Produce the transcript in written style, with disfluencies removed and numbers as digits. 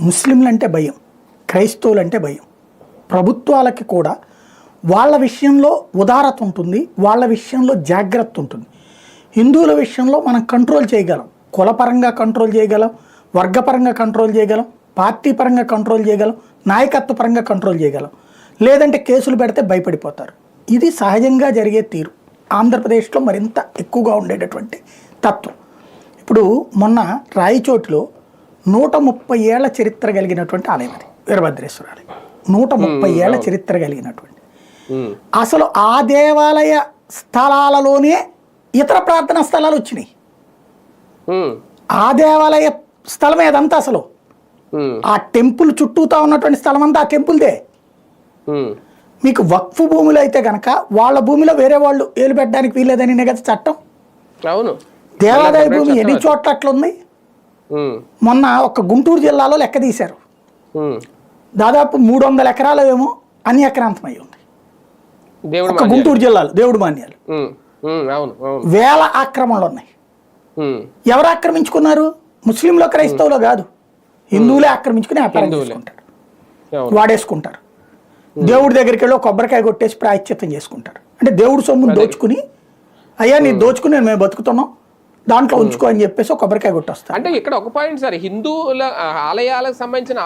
ముస్లింలంటే భయం, క్రైస్తవులంటే భయం. ప్రభుత్వాలకి కూడా వాళ్ళ విషయంలో ఉదారత ఉంటుంది, వాళ్ళ విషయంలో జాగ్రత్త ఉంటుంది. హిందువుల విషయంలో మనం కంట్రోల్ చేయగలం, కులపరంగా కంట్రోల్ చేయగలం, వర్గపరంగా కంట్రోల్ చేయగలం, పార్టీ పరంగా కంట్రోల్ చేయగలం, నాయకత్వ పరంగా కంట్రోల్ చేయగలం. లేదంటే కేసులు పెడితే భయపడిపోతారు. ఇది సహజంగా జరిగే తీరు. ఆంధ్రప్రదేశ్లో మరింత ఎక్కువగా ఉండేటటువంటి తత్వం. ఇప్పుడు మొన్న రాయచోటిలో 130 ఏళ్ల చరిత్ర కలిగినటువంటి ఆలయం అది, వీరభద్రేశ్వర ఆలయం. 130 ఏళ్ల చరిత్ర కలిగినటువంటి, అసలు ఆ దేవాలయ స్థలాలలోనే ఇతర ప్రార్థనా స్థలాలు వచ్చినాయి. ఆ దేవాలయ స్థలం ఏదంతా అసలు ఆ టెంపుల్ చుట్టూతా ఉన్నటువంటి స్థలం అంతా ఆ టెంపుల్దే. మీకు వక్ఫ్ భూములు అయితే గనక వాళ్ళ భూమిలో వేరే వాళ్ళు ఏలు పెట్టడానికి వీల్లేదని కదా చట్టం. అవును, దేవాదాయ భూమి ఎన్ని చోట్ల అట్లా ఉన్నాయి. మొన్న ఒక గుంటూరు జిల్లాలో లెక్క తీశారు, దాదాపు 300 ఎకరాలు ఏమో అన్యక్రాంతమై ఉంది. ఒక గుంటూరు జిల్లాలో దేవుడు మాన్యాలు వేల ఆక్రమణలు ఉన్నాయి. ఎవరు ఆక్రమించుకున్నారు? ముస్లింలో క్రైస్తవులో కాదు, హిందువులే ఆక్రమించుకుని వ్యాపారం చేసుకుంటారు, వాడేసుకుంటారు. దేవుడి దగ్గరికి వెళ్ళి కొబ్బరికాయ కొట్టేసి ప్రాయశ్చిత్తం చేసుకుంటారు. అంటే దేవుడు సొమ్మును దోచుకుని, అయ్యా నీ దోచుకుని మేము బతుకుతున్నాం దాంట్లో ఉంచుకో అని చెప్పేసి కొబ్బరికాయ కొట్టొస్తారు. అంటే ఇక్కడ ఒక పాయింట్ సార్, హిందువుల ఆలయాలకు సంబంధించిన